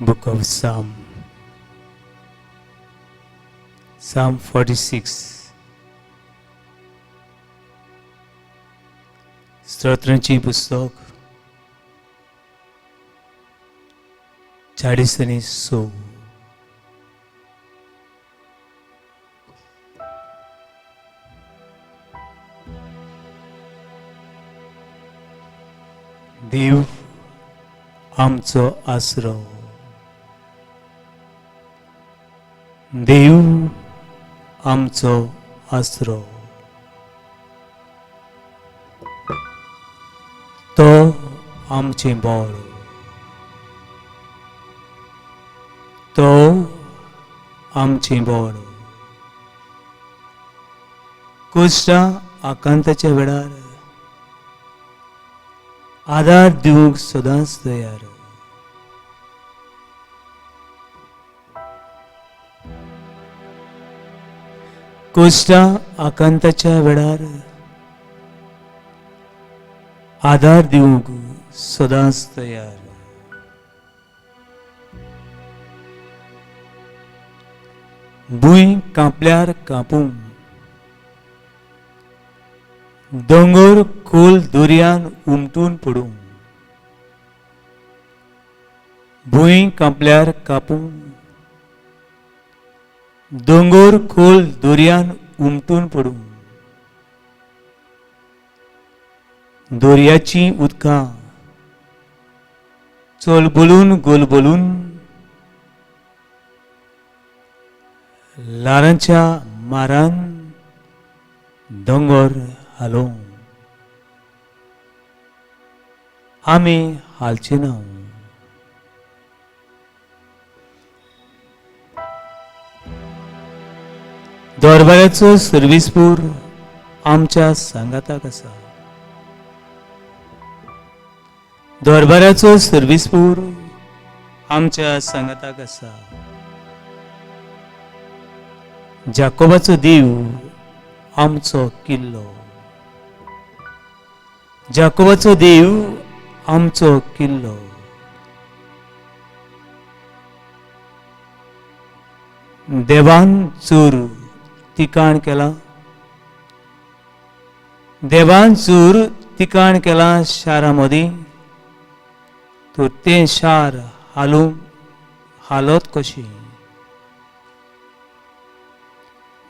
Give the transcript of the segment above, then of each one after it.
Book of Psalm 46. स्तोत्रांची पुस्तक 46. देव आमचो आसरो. देव आमचो आसरो. तो आमचें बळ. तो आमचें बळ. कश्टां आकांताच्या वेळार आदार दिवंक सदांच तयार. कश्टां आकांताच्या वेळार आदार दिवंक सदांच तयार. भूंय कांपल्यार कापूं. दोंगर खोल दर्यान उमटून पडूं. भूंय कांपल्यार कापूं. दोंगर खोल दर्यान उमटून पडूं. दर्याची उदकां चलबलून गोलबलून ल्हारांच्या मारान दोंगर हालों. आमी हालचे ना. दरबाराचो सर्विसपूर आमच्या सांगाताक आसा. दरबाराचो सर्विसपूर आमच्या सांगाताक आसा. जाकोबाचो देव आमचो किल्लो. जाकोबाचो देव आमचो किल्लो. देवान चोर ठिकाण केला. देवान चोर ठिकाण केला शारा मदीं. तो तें शार हालत कशी.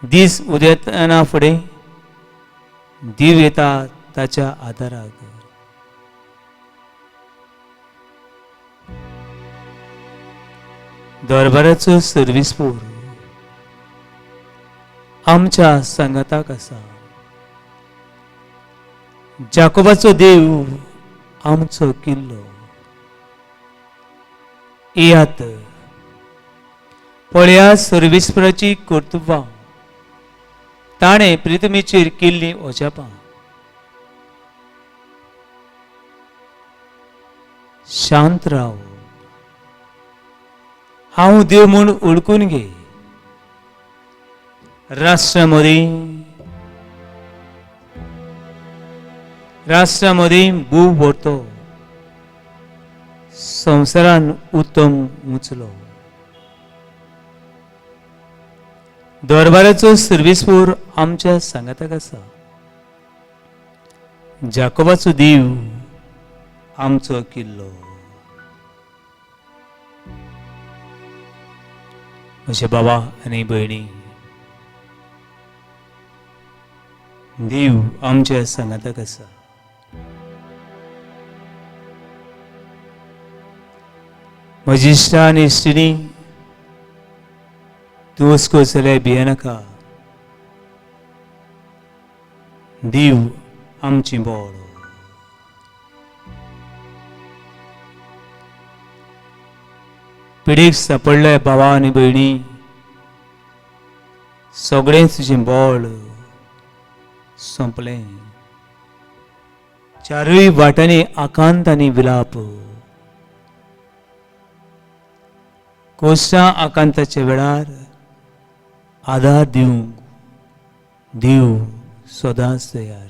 दीस उदेतना फुडें दीव येता ताच्या आदाराक. दरबाराचो सर्विसपूर आमच्या सांगाताक आसा. जाकोबाचो देव आमचो किल्लो. येयात पळया सर्विसपुराची कर्तुत्वां. ताणें प्रितमेचेर केल्लीं ओजापां. शांत राव. हांव देव म्हूण ओळखून घे. राष्ट्रामदीं भू भरतो. संवसारान उत्तम मुचलो. दरबाराचो सर्विसपूर आमच्या सांगाताक आसा. जाकोबाचो देव आमचो किल्लो. म्हजे बाबा आनी भयणी, देव आमच्या सांगाताक आसा. म्हजी इश्टां आनी इश्टिणी, तूं हुस्को जाल्यार भियेनाका. देव आमचें बळ. पिडीक सांपडल्या भावा आनी भयणी, सगळें तुजें बळ संपलें. चारूय वाटांनी आकांत आनी विलाप. कश्टां आकांताच्या वेळार आदार दिवंक देव सदांच तयार.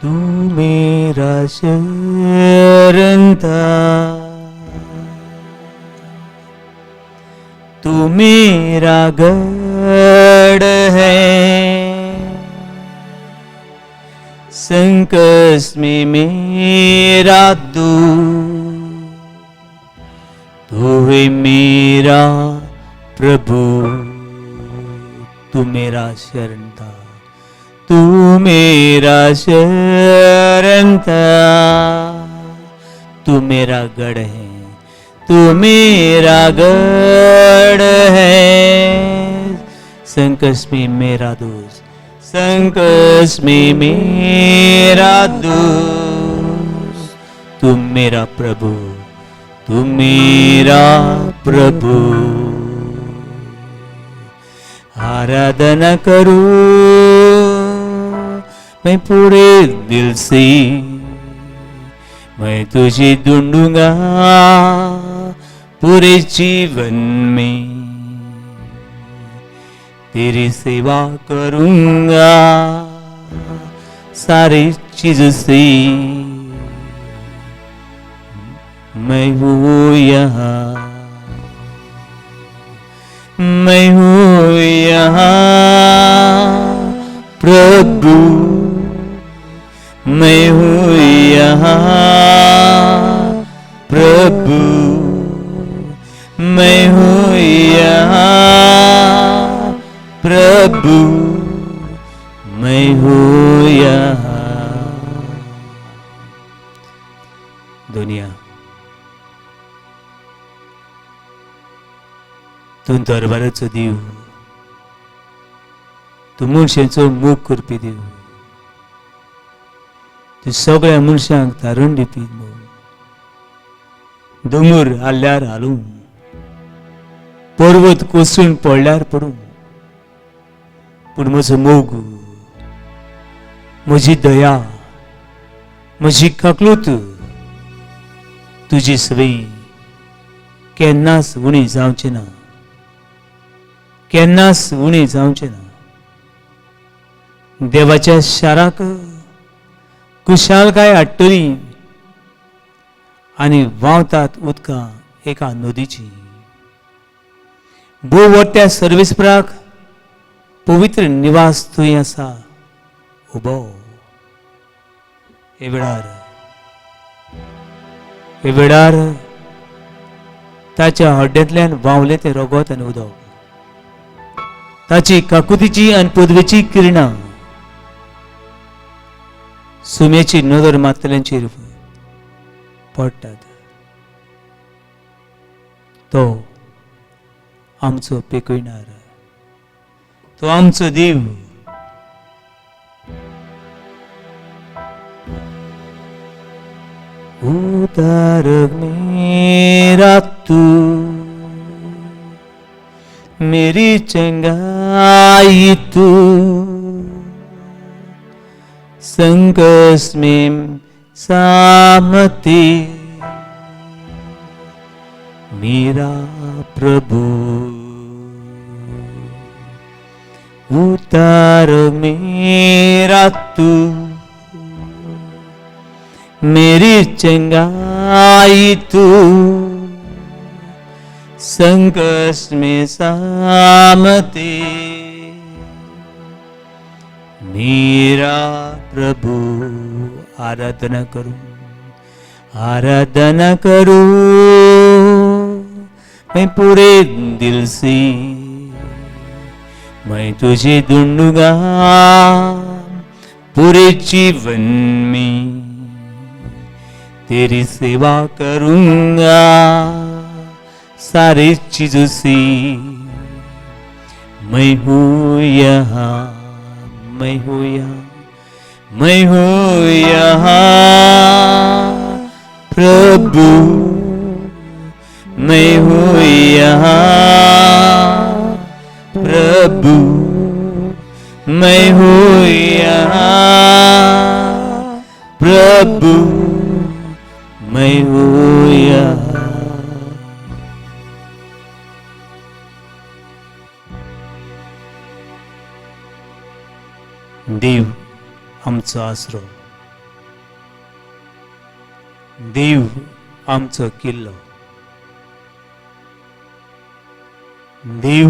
तू मेरा शरण था, तू मेरा गढ़ है, संकट में मेरा दूत, तू है मेरा प्रभु, तू मेरा शरण था, तू मेरा शरण था, तू मेरा गढ़ है, तू मेरा गढ़ है, संकट में मेरा दोस्त, संकट में मेरा दोस्त, तू मेरा प्रभु, तू मेरा प्रभु। आराधना करूं मैं पूरे दिल से, मैं तुझे ढूंढूंगा पूरे जीवन में, तेरी सेवा करूंगा सारी चीज से, मैं हूँ यहाँ, मैं हूँ यहाँ प्रभु, मैं हूँ यहाँ प्रभु, मैं हूँ यहाँ प्रभु, मैं हूँ यहाँ। दुनिया तू दरबाराचो देव, तू मनशांचो मोग करपी देव, तू सगळ्या मनशांक तारण दिवपी मोग, दोंगर हाल्ल्यार हालूं, पर्वत कोसळून पडल्यार पडूं, पूण म्हजो मोग, म्हजी दया, म्हजी काकलूत तुजी सवय केन्नाच उणी जावचें ना, केन्नाच उणी जावचें ना। देवाच्या शाराक कुशालकाय हाडटली आनी व्हांवतात उदकां एका नदीची, भोव व्हडट्या सर्वेस्पराक पवित्र निवास थंय आसा उबो। हे वेळार ताच्या हड्ड्यांतल्यान व्हांवलें तें रगत आनी उदक, ताची काकुतीची आनी पदवेची किरणां सुम्याची नदर मातल्यांचेर पडटात। तो आमचो पेकयणार, तो आमचो देव, उद्धारक मेरा तू, मेरी चंगाई तू, संकट में सामती मेरा प्रभु, उतार मेरा तू, मेरी चंगाई तू, संकट में सामती मेरा प्रभु। आराधना करूं, आराधना करूं मैं पूरे दिल से, मैं तुझे ढूंढूंगा पूरे जीवन में, तेरी सेवा करूंगा सारी चीजों से, मैं हूँ यहाँ, मैं हूँ यहाँ, मैं हूँ यहाँ प्रभु, मैं हूँ यहाँ प्रभु, मैं हूँ यहाँ प्रभु, मैं हूँ यहाँ। देव आमचो आसरो, देव आमचो किल्लो, देव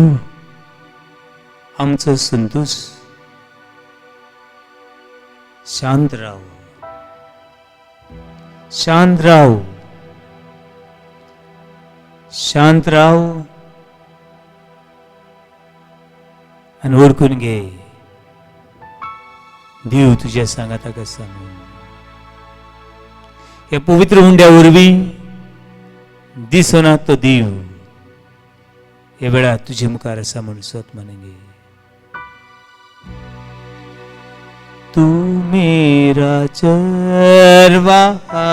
आमचो संतोष. शांत राव, शांत राव, शांत राव आणि ओळखून घे देव तुझ्या सांगाता कसा म्हणून. हे पवित्र हुंड्या उरवी दिसना तो देव हे वेळा तुझे मुखार असा म्हणून स्वत म्हणगे. तू मेरा चरवाहा,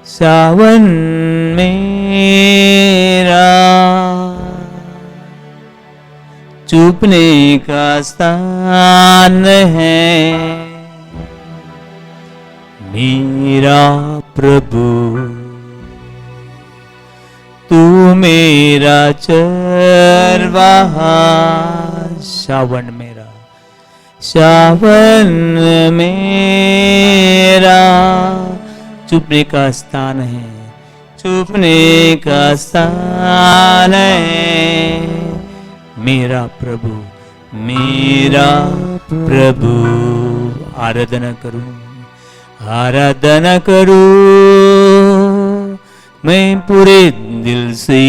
सावन मेरा, चुपने का स्थान है मेरा प्रभु. तू मेरा चरवाहा, श्रावण मेरा, श्रावण मेरा, चुपने का स्थान है, चुपने का स्थान है मेरा प्रभु, मेरा प्रभु. आराधना करूं, आराधना करूं मैं पूरे दिल से,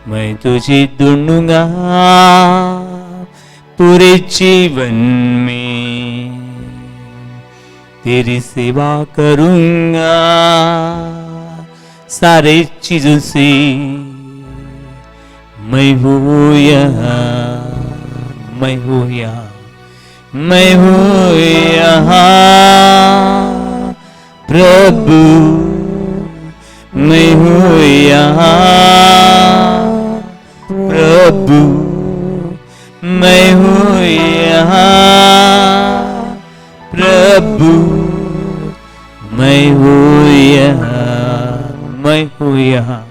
मैं तुझे ढूंढूंगा पूरे जीवन में, तेरी सेवा करूंगा सारे चीजों से. मैं हूँ यहाँ, मैं हूँ यहाँ, मैं हूँ यहाँ प्रभु, मैं हूँ यहाँ प्रभु, मैं हूँ यहाँ प्रभु, मैं हूँ यहाँ, मैं हूँ यहाँ,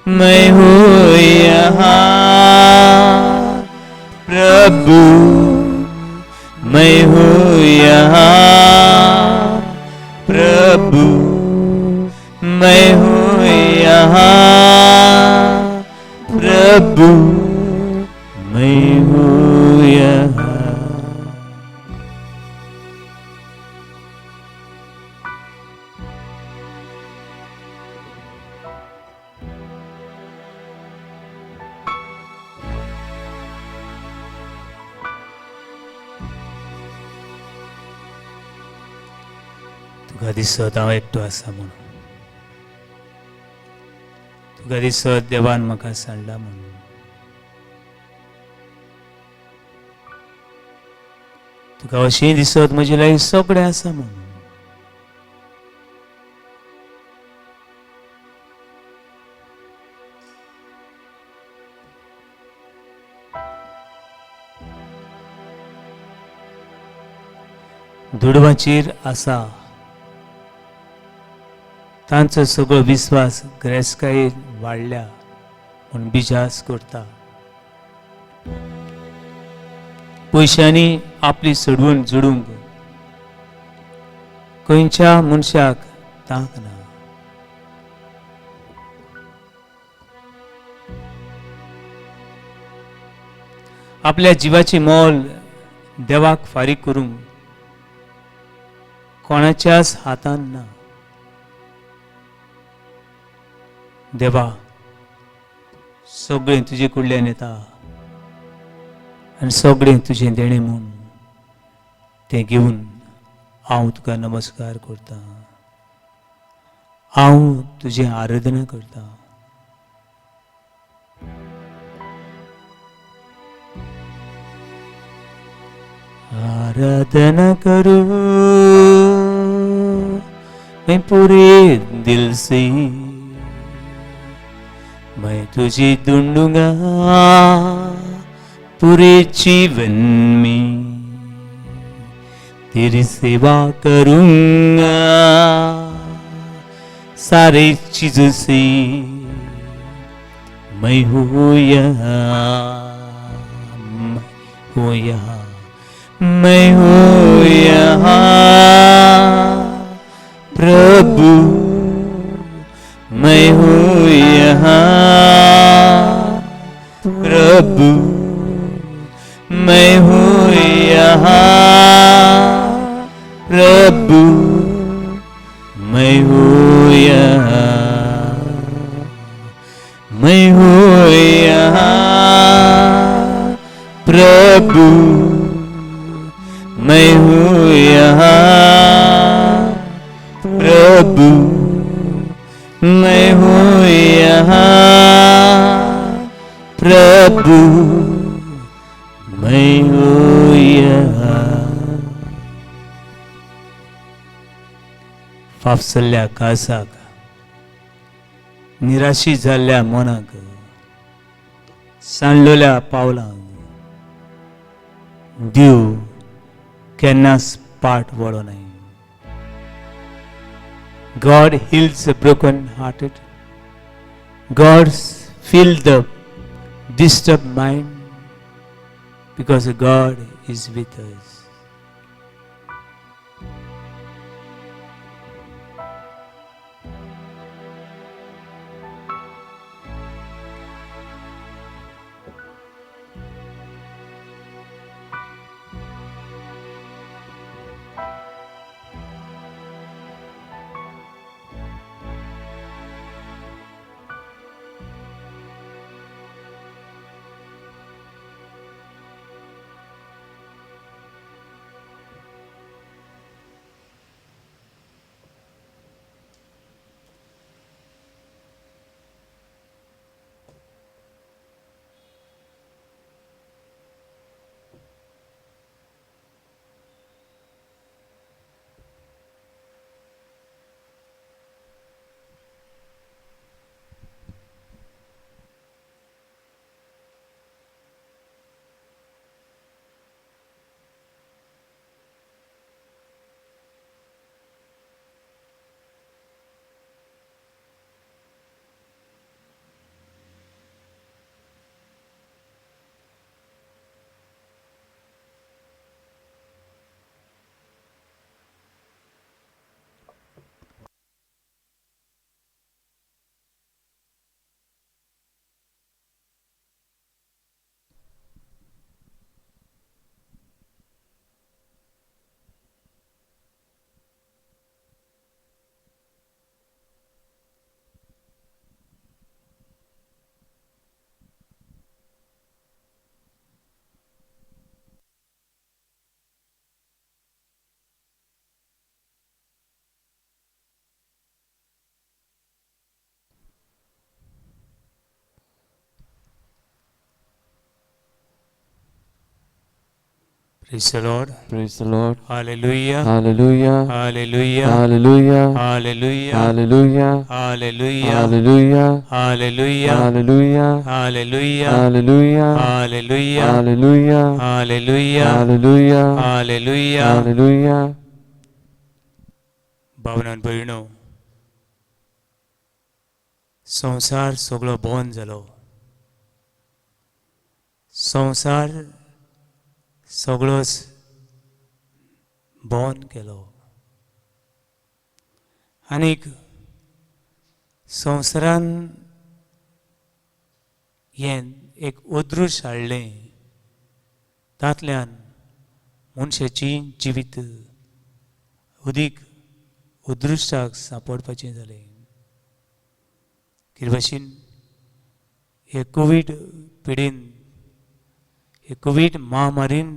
मैं हूँ यहाँ प्रभु, मैं हूँ यहाँ प्रभु, मैं हूँ यहाँ प्रभु, मैं हूँ यहाँ. तुका दिसत हांव एकटो आसा म्हणून, तुका दिसत देवान म्हाका सांडला म्हणून. तुका अशें दिसत म्हजे लागीं सगळें आसा म्हणून. दुडवाचेर आसा तांचो सगळो विश्वास ग्रेस्कायेर वाडल्या म्हूण बिजास करता. पयशांनी आपली सोडवून जोडूंक खंयच्या मनशाक तांक ना. आपल्या जिवाचे मोल देवाक फारीक करूंक कोणाच्याच हातान ना. देवा सगळें तुजे कडल्यान येता आनी सगळें तुजें देणें म्हूण तें घेवन हांव तुका नमस्कार करता, हांव तुजें आराधना करता. आराधना करूं मैं पूरे दिल से, मैं तुझे ढूंढूंगा पूरे जीवन में, तेरी सेवा करूंगा सारे चीजों से. मैं हूँ यहाँ, मैं हूँ यहाँ, मैं हूँ यहाँ प्रभु, मैं हूँ यहाँ प्रभु, मैं हूँ यहाँ प्रभु, मैं हूँ यहाँ, मैं हूँ यहाँ प्रभु, मैं हूँ यहाँ प्रभु, मैं हूँ यहाँ प्रभु, मैं हूँ यहाँ. फाफसल्या कासाक, निराशी जाल्ल्या मनाक, सांडलेल्या पावलांक देव केन्नाच पाट वळो नाही. God heals the broken hearted. God fills the disturbed mind, because God is with us. Praise the Lord. Praise the Lord. Hallelujah. Hallelujah. Hallelujah. Hallelujah. Hallelujah. Hallelujah. Hallelujah. Hallelujah. Hallelujah. Hallelujah. Hallelujah. Hallelujah. Hallelujah. Hallelujah. Hallelujah. Hallelujah. Hallelujah. Hallelujah. भावनान भयणो, संसार सगळो बंद जालो. संसार सगळोच बंद केलो. आनीक संवसारान हें एक उद्रुश हाडलें. तांतल्यान मनशाची जिवीत अदीक उद्रुश्टाक सांपडपाचें जालें. कितें भाशेन हे कोवीड पिडीन, हे कोवीड महामारीन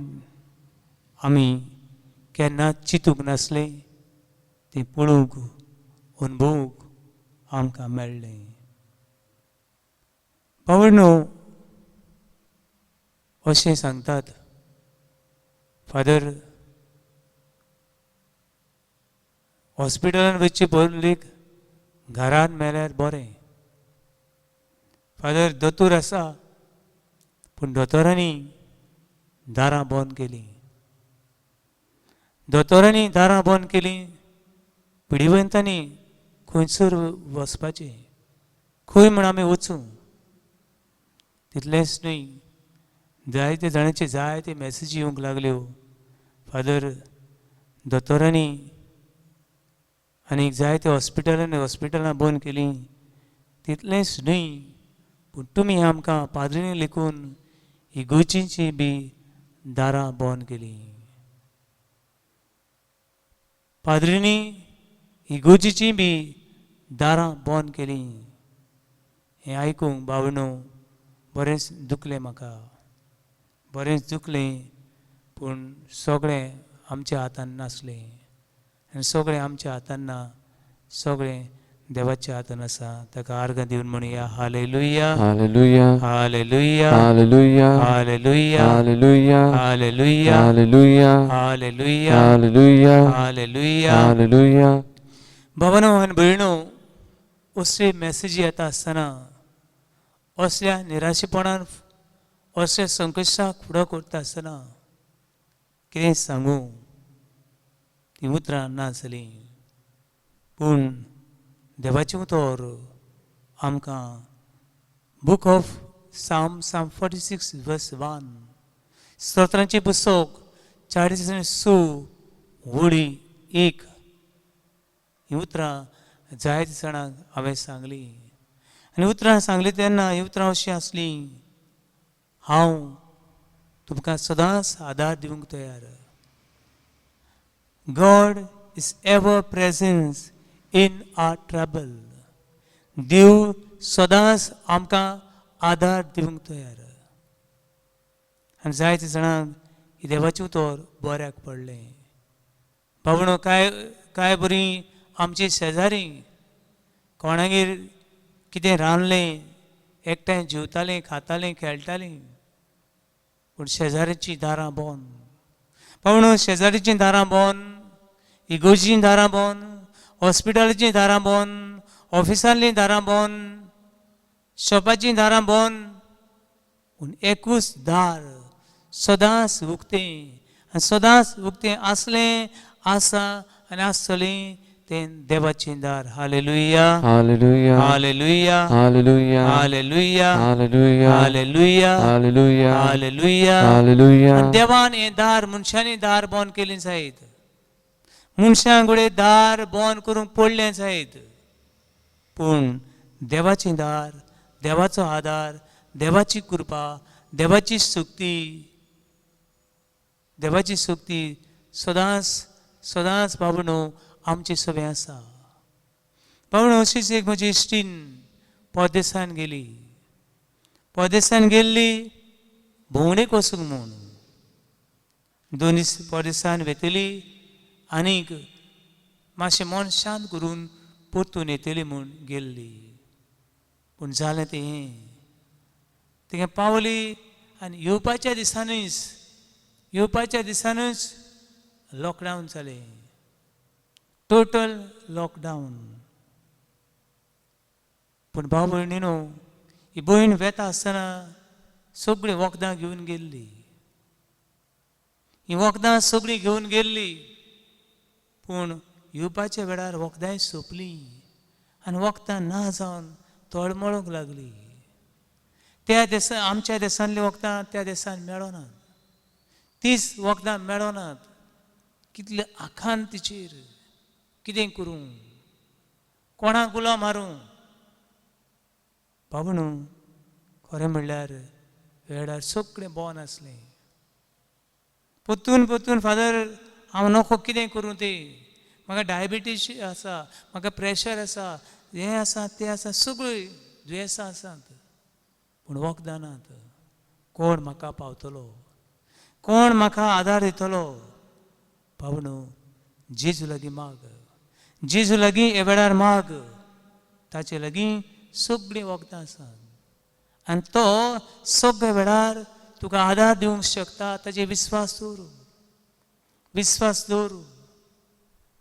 आमी केन्नाच चिंतूंक नासले तें पळोवंक, अनुभवूंक आमकां मेळ्ळें. भावंडो, अशें सांगतात, फादर, हॉस्पिटलान वचचे बदलीक घरांत मेल्यार बरें. फादर, दोतोर आसा, पूण दोतोरांनी दारां बंद केलीं. दोतोरांनी दारां बंद केलीं. पिडीवंतांनी खंयसर वचपाचें, खंय म्हण आमी वचूं. तितलेंच न्हय, जायते जाणांचे जायते मॅसेजी येवंक लागल्यो. फादर दोतोरांनी आनी जायते हॉस्पिटलां बंद केलीं तितलेंच न्हय पूण तुमी आमकां पाद्रीनी लेखून इगोर्जींची बी दारां बंद केलीं. पाद्रीनी इगोर्जीची बी दारां बंद केलीं. हें आयकूंक भावनो बरेंच दुखलें म्हाका, बरेंच दुखलें. पूण सगळें आमच्या हातांत नासलें आनी सगळें आमच्या हातांत ना, सगळें देवाच्या हातांत आसा. ताका आर्गां दिवन म्हणया hallelujah, hallelujah, hallelujah, hallelujah, hallelujah, hallelujah, hallelujah, hallelujah, hallelujah, hallelujah, hallelujah. Hallelujah. भावानो आनी भयणो, असल्यो मॅसेजी येता आसतना, असल्या निराशेपणान, असल्या संकश्टाक फुडो करता आसतना कितें सांगूं, ती उतरां नासलीं. पूण देवाचें उतर आमकां बूक ऑफ साम 46 वर्स 1 स्तोत्रांचें पुस्तक 46 वडी 1 ही उतरां जायते जाणांक हांवें सांगलीं. आनी उतरां सांगलीं तेन्ना ही उतरां अशीं आसलीं: हांव तुमकां सदांच आदार दिवंक तयार. God is ever present in our trouble. देव सदांच आमकां आदार दिवंक तयार. आनी जायते जाणांक ही देवाचें उतर बऱ्याक पडलें. भावणो, कांय बरीं आमची शेजारी कोणागेर कितें रांदलें एकठांय जेवतालीं, खातालीं, खेळटालीं, पूण शेजाऱ्याचीं दारां बंद. भावणो, शेजाऱ्याचीं दारां बंद, इगोर्जीचीं दारां बंद, हॉस्पिटलाचीं दारां बंद, ऑफिसांतलीं दारां बंद, शॉपाचीं दारां बंद, पूण एकूच दार सदांच उक्तें. आनी सदांच उक्तें आसलें, आसा आनी आसतलें तें देवाचें दार. Hallelujah, hallelujah, hallelujah, hallelujah, hallelujah, hallelujah, hallelujah, hallelujah, hallelujah. Hallelujah. आनी देवान हें दार, मनशांनी दार बंद केलीं जायत. मनशां कडेन दार बंद करूंक पडलें जायत. पूण देवाचें दार, देवाचो आदार, देवाची कृपा, देवाची शक्ती सदांच सदांच भावणो आमचे सगळें आसा. भावणो, अशीच एक म्हजी इश्टीण परदेसांत गेली. परदेसांत गेल्ली भोंवडेक वचूंक म्हूण. 2 दीस परदेसांत वेतली आनीक मातशें मन शांत करून परतून येतली म्हूण गेल्ली. पूण जालें तें थिंगा पावली आनी येवपाच्या दिसांनीच लॉकडावन जालें. Total lockdown. पूण भाव भयणीनो, ही भयण वेता आसतना सगळीं वखदां घेवन गेल्ली. ही वखदां सगळीं घेवन गेल्ली, पूण येवपाच्या वेळार वखदांय सोंपलीं आनी वखदां ना जावन तळमळूंक लागलीं. त्या देशांत, आमच्या देशांतलीं वखदां त्या देशांत मेळनात. तीच वखदां मेळनात. कितले आखांतीचेर कितें करूं, कोणाक उलो मारूं. भावणो, खरें म्हणल्यार वेळार सगळें बंद आसलें. परतून फादर हांव नखो कितें करूं तें, म्हाका डायबिटीज आसा, म्हाका प्रेशर आसा, हें आसा तें आसा, सगळीं दुयेंसां आसात, पूण वखदां नात. कोण म्हाका पावतलो, कोण म्हाका आदार दितलो. भावणो, जेजू लागीं माग, जेजू लागीं हे वेळार माग. ताचे लागीं सगळीं वखदां आसात आनी तो सगळे वेळार तुका आदार दिवंक शकता. ताचेर विस्वास दवर.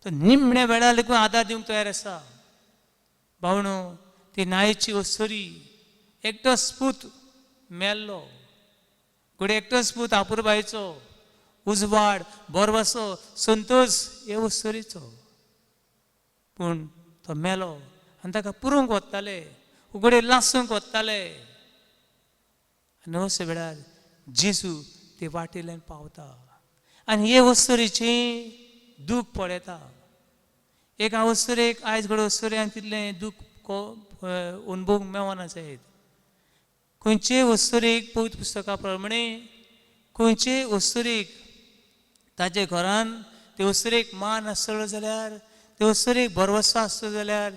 तो निमण्या वेळार लेगून आदार दिवंक तयार आसा. भावणो, ती नायची ओसरी एकटोच पूत मेल्लो, घोडये एकटोच पूत आपुरबायेचो, उजवाड, बोरवासो, संतोष हे ओसरीचो. पूण तो मेलो आनी ताका पुरूंक वताले, उगडे लासूंक वताले. आनी अशे वेळार जेजू ते वाटेल्यान पावता आनी हे वस्तुरेची दूख पळयता. एक हांव वस्तुरेक आयज घडोवन वस्तुरेक तितलें दूख अनुभव मेळना जायत. खंयचे वस्तुरेक पवित्र पुस्तका प्रमाणे खंयचे वस्तुरेक ताचे घरान ते वस्तुरेक मान आसतलो जाल्यार ते वस्तुरेक भरवोसो आसतलो जाल्यार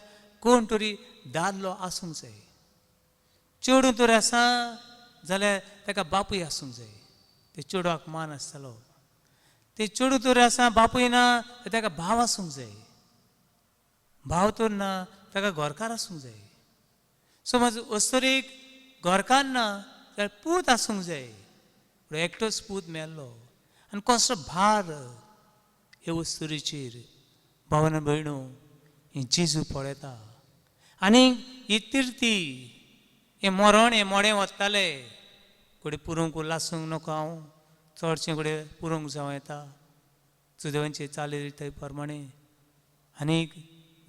कोण तरी दादलो आसूंक जाय. चेडूं तर आसा जाल्यार ताका बापूय आसूंक जाय. ते चेडवाक मान आसतलो. ते चेडूं तर आसा बापूय ना ताका भाव आसूंक जाय. भाव तर ना ताका घरकार आसूंक जाय. समज वस्तुरेक घरकार ना जाल्यार पूत आसूंक जाय. एकटोच पूत मेल्लो आनी कसलो भार हे वस्तुरेचेर. भावना भयणो ही जेजू पळयता. आनी ही तिर्ती हे मरण हे मोडें वताले कोडे पुरोवंक लासूंक नका. हांव चडशें कडेन पुरोवंक जावं येता चुदवांचे चाली रिती प्रमाणे. आनीक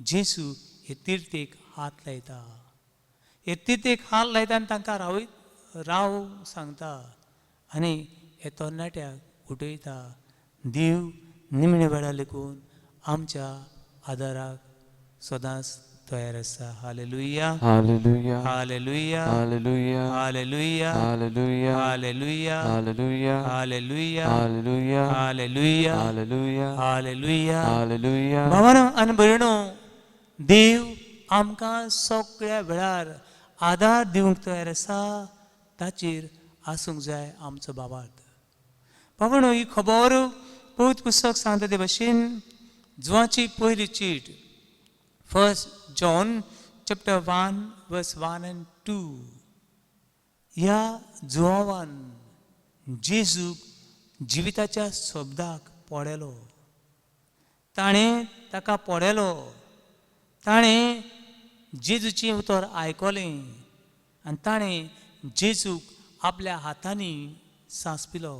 जेजू हे तिर्तेक हात लायता. हे तिर्तेक हात लायता आनी तांकां राव सांगता आनी हे तरणाट्याक उठयता. देव निमणे वेळार लेकून आमच्या आदाराक सदांच तयार आसा. Hallelujah, hallelujah, hallelujah, hallelujah, hallelujah, hallelujah, hallelujah, hallelujah, hallelujah, hallelujah, hallelujah, hallelujah, hallelujah. Hallelujah. भावानो आनी भयणो, देव आमकां सगळ्या वेळार आदार दिवंक तयार आसा. ताचेर आसूंक जाय आमचो भावार्थ. भावानो ही खबर पवित्र पुस्तक सांगता ते भाशेन जुवाची पयली cheat 1 John chapter 1 verse 1 and 2. ह्या जुवावान जेजूक जिविताच्या शब्दाक पळयलो. ताणें ताका पळयलो. ताणें जेजूचें उतर आयकलें आनी ताणें जेजूक आपल्या हातांनी सांसपिलो.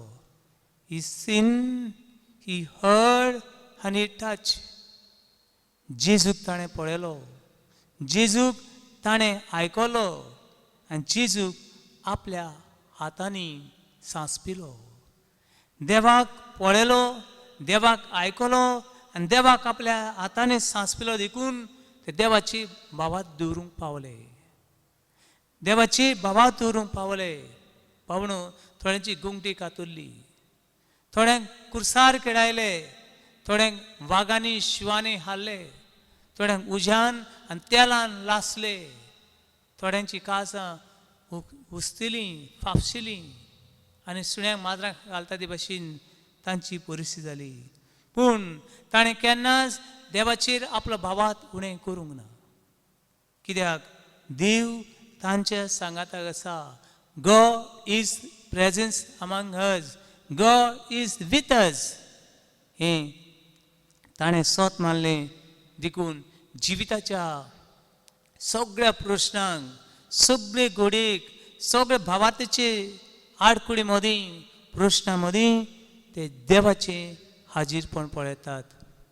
He seen, he heard and he touched. जेजूक ताणें पळयलो. जेजूक ताणें आयकलो आनी जेजूक आपल्या हातांनी सांसपिलो. देवाक पळयलो, देवाक आयकलो आनी देवाक आपल्या हातांनी सांसपिलो देखून ते देवाची भावात दवरूंक पावले. देवाची भावात दवरूंक पावले. पावणो थोड्यांची गुंगटी कातुरली, थोड्यांक कुर्सार केडायले, थोड्यांक वागांनी शिवांनी हाडले, थोड्यांक उज्यान आनी तेलान लासले, थोड्यांची काळजां हुस्तिलीं फापशिलीं आनी सुण्यांक माजरांक घालता ते भाशेन तांची परिस्थिती जाली. पूण ताणें केन्नाच देवाचेर आपलो भावात उणें करूंक ना. कित्याक देव तांच्या सांगाताक आसा. God is present among us. God is with us. हें ताणें सोत मानलें देखून जिविताच्या सगळ्या प्रश्नांक, सगळे घडयेक, सगळे भावार्थाचे आडकुडी मदीं प्रश्नां मदीं ते देवाचें हाजीरपण पळयतात.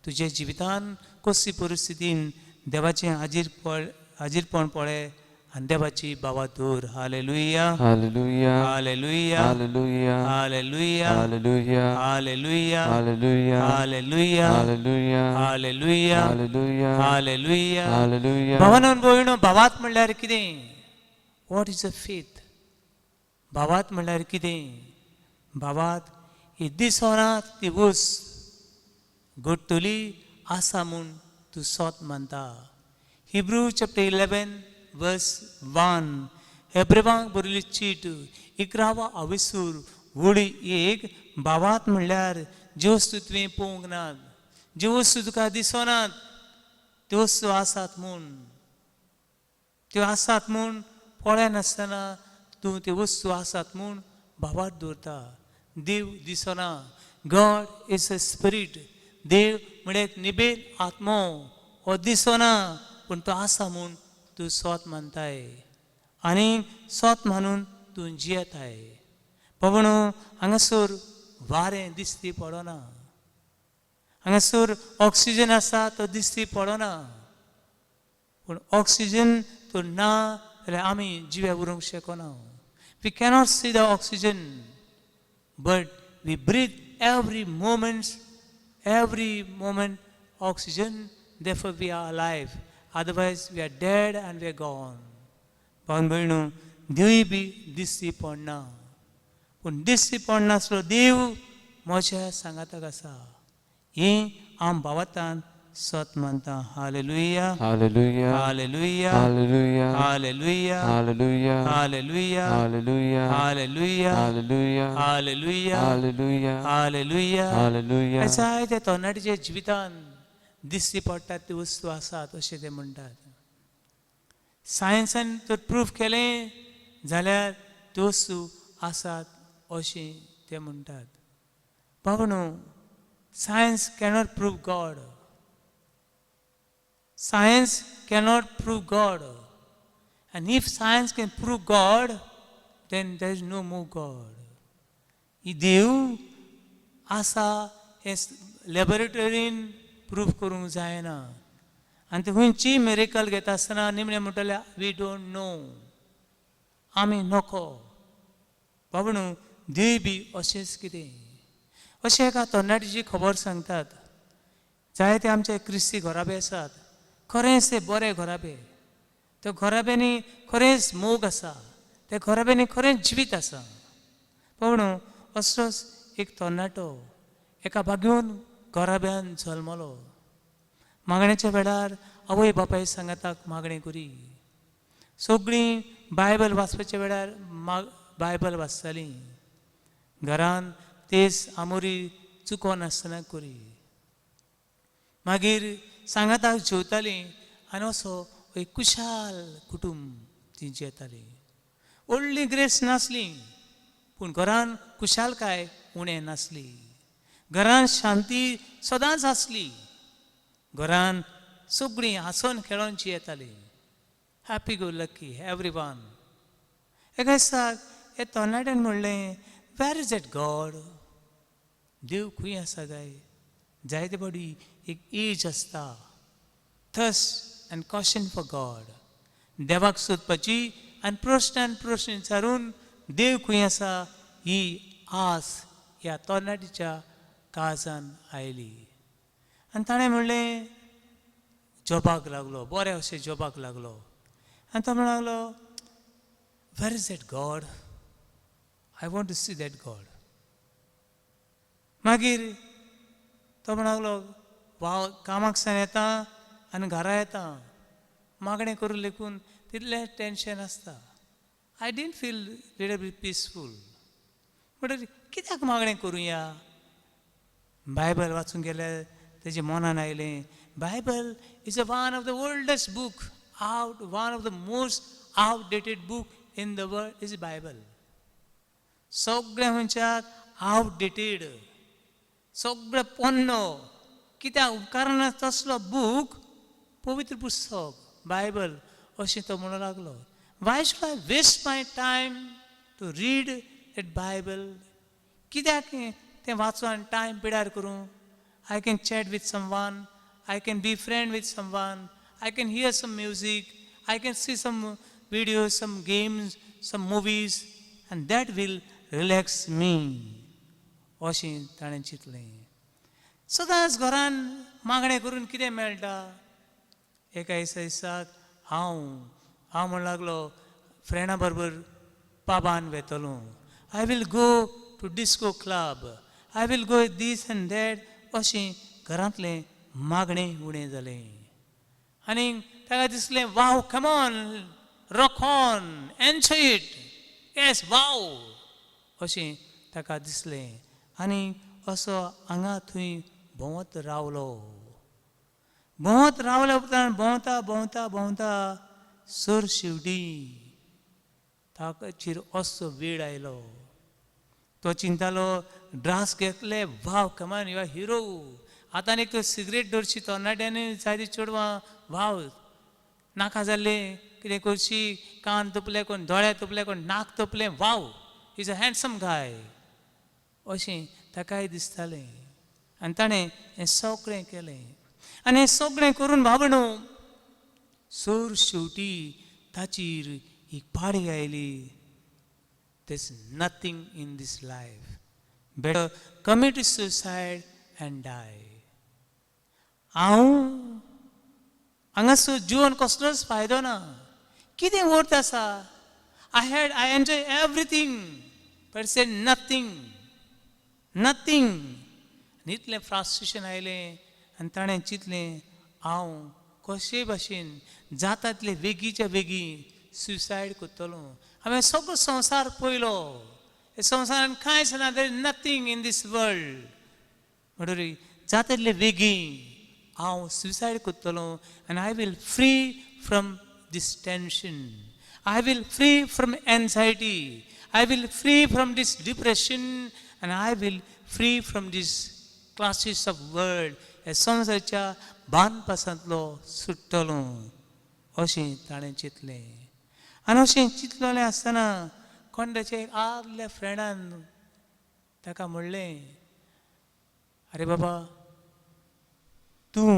तुजे जिवितान कसली परिस्थितीन देवाचें हाजीरपण पळय आनी देवाची भावात दवर. Hallelujah, hallelujah, hallelujah, hallelujah, hallelujah, hallelujah, hallelujah, hallelujah, hallelujah, hallelujah, hallelujah, hallelujah, hallelujah. Hallelujah. भावानो भयणो, भावात म्हणल्यार कितें? What is a faith? भावात म्हणल्यार कितें? भावात ही दिसनात ती वस घडटली आसा म्हूण तूं सोत मानता. Hebrew chapter 11 verse 1. हेब्रेवांक बरयल्ली चीट 11वा अविसूर व्हडी एक. भावात म्हणल्यार ज्यो वस्तू तुवें पळोवंक नात, ज्यो वस्तू तुका दिसनात, त्यो वस्तू आसात म्हूण, त्यो आसात म्हूण पळयनासतना तूं त्यो वस्तू आसात म्हूण भावात दवरता. देव दिसना. God is a spirit. देव म्हणजे एक निबेल आत्मो. हो दिसना पूण तो आसा म्हूण तूं सोत मानताय आनी सोत मानून तूं जियेताय. भावणो, हांगासर वारें दिसती पडना, हांगासर ऑक्सिजन आसा तो दिसती पडना. पूण ऑक्सिजन तो ना जाल्यार आमी जिवे उरूंक शकना. We cannot see the oxygen but we breathe every moment oxygen, therefore we are alive. Otherwise we are dead and we are gone. भावन भयणू देवूय बी दिसती पडना, पूण दिसती पडनासलो देव म्हज्या सांगाताक आसा. ही हांव भावातान सत मानता. Hallelujah, Hallelujah. Hallelujah, Hallelujah. Hallelujah, Hallelujah. Hallelujah, Hallelujah. Hallelujah, Hallelujah. Hallelujah, Hallelujah. Hallelujah. Hallelujah. जायते तरणाट्याच्या जिवितान दिसती पडटात ती वस्तू आसात अशें ते म्हणटात. सायन्सान तर प्रूफ केलें जाल्यार त्यो वस्तू आसात अशें ते म्हणटात. भावनो, science cannot prove God. Science cannot prove God. And if science can prove God, then there is no more God. ही देव आसा हे लॅबोरेटरीन प्रूफ करूंक जायना. आनी ते खंयची मेरेकल घेता आसतना निमणे म्हणटले वी डोंट नो, आमी नको. बाबणू देव बी अशेंच कितें. अशें एका तरणाटीची खबर सांगतात. जायते आमचे क्रिस्ती घराबे आसात, खरेंच ते बरे घराबे. त्या घराब्यांनी खरेंच मोग आसा, त्या घराब्यांनी खरेंच जिवीत आसा. पूण असोच एक तरणाटो एका बागेवन घराब्यान जल्मलो. मागणेच्या वेळार आवय बापाय सांगाताक मागणें करी. सगळीं बायबल वाचपाच्या वेळार बायबल वाचतालीं. घरान तेच आमोरी चुकोन आसतना करी. मागीर सांगाताक जेवतालीं आनी असो एक कुशाल कुटुंब ती जेताली. व्हडली ग्रेस नासली, पूण घरान कुशालकाय उणें नासली. घरान शांती सदांच आसली. घरान सगळीं हांसोन खेळोन येतालीं. Happy go lucky everyone. एका दिसाक हे तरणाट्यान म्हणलें, वेर इज दॅट गॉड. देव खंय आसा काय. जायते फावटी एक एज आसता, thirst and caution for God. देवाक सोदपाची आनी प्रश्न विचारून देव खंय आसा ही आस ह्या तरणाटीच्या काळजान आयली. आनी ताणें म्हणलें, जॉबाक लागलो, बरें अशें जॉबाक लागलो. आनी तो म्हणूंक लागलो, where is that God, I want to see that God. मागीर तो म्हणूंक लागलो, कामाक सावन येता आनी घरा येता, मागणें करूं लेकून तितलें टेन्शन आसता. I didn't feel little bit peaceful. म्हणटकीर कित्याक मागणें करुया. बायबल वाचूंक गेल्यार तेजे मनान आयलें, Bible is one of the oldest book out, one of the most outdated book in the world is Bible. सगळ्या मनशाक आउटडेटेड, सगळें पोन्नो. कित्याक कारण तसलो बूक पवित्र पुस्तक बायबल अशें तो म्हणूंक लागलो. Why should I waste my time to read that Bible. कित्याक तें वाचून टायम पिड्यार करूं. I can chat with someone, I can be friend with someone, I can hear some music, I can see some videos, some games, some movies, and that will relax me. अशें ताणें चिंतलें. सदांच घरान मागणें करून कितें मेळटा. एका दिसाक हांव म्हणूंक लागलो फ्रेंडा बरोबर पबान वेतलो. I will go to disco club, I will go this and that. अशें घरांतलें मागणें उणें जालें. आनी ताका दिसलें, wow come on, rock on, enjoy it, yes wow अशें ताका दिसलें. आनी असो हांगा थंय भोंवत रावलो. उपरांत भोंवता सर शेवटी ताचेर असो वेळ आयलो. तो चिंतालो, ड्रास घेतले, वाव कमान यू आर हिरो. आतां एक सिगरेट धरची तरणाट्यांनी जायती चेडवां, वाव नाका जाल्ले कितें करची, कान तपले, कोण दोळे तपले, कोण नाक तपले, वाव इज अ हँडसम गाय अशें ताकाय दिसतालें. आनी ताणें हें सगळें केलें. आनी हें सगळें करून बाबणो सर शेवटी ताचेर एक पाडी oily. There's nothing in this life better commit suicide and die. हांव हांगासर जिवन कसलोच फायदो ना. कितें वर्थ आसा? I enjoy everything, but say nothing. आनी इतलें फ्रस्ट्रेशन आयलें आनी ताणें चिंतलें हांव कशे भाशेन जाता तितले बेगीच्या बेगीन सुसायड करतलो. हांवें सगळो संवसार पळयलो. हे संवसारान कांयच ना. There is nothing in this world. म्हणटरी जाता तितले बेगीन हांव सुसायड करतलो आनी I will free from this tension. I will free from anxiety. I will free from this depression and I will free from these classes of world. हे संवसाराच्या बांदपासांतलो सुट्टलो अशें ताणें चिंतलें. आनी अशें चिंतलेलें आसतना कोण ताचे आदल्या फ्रेंडान ताका म्हणलें, आरे बाबा तूं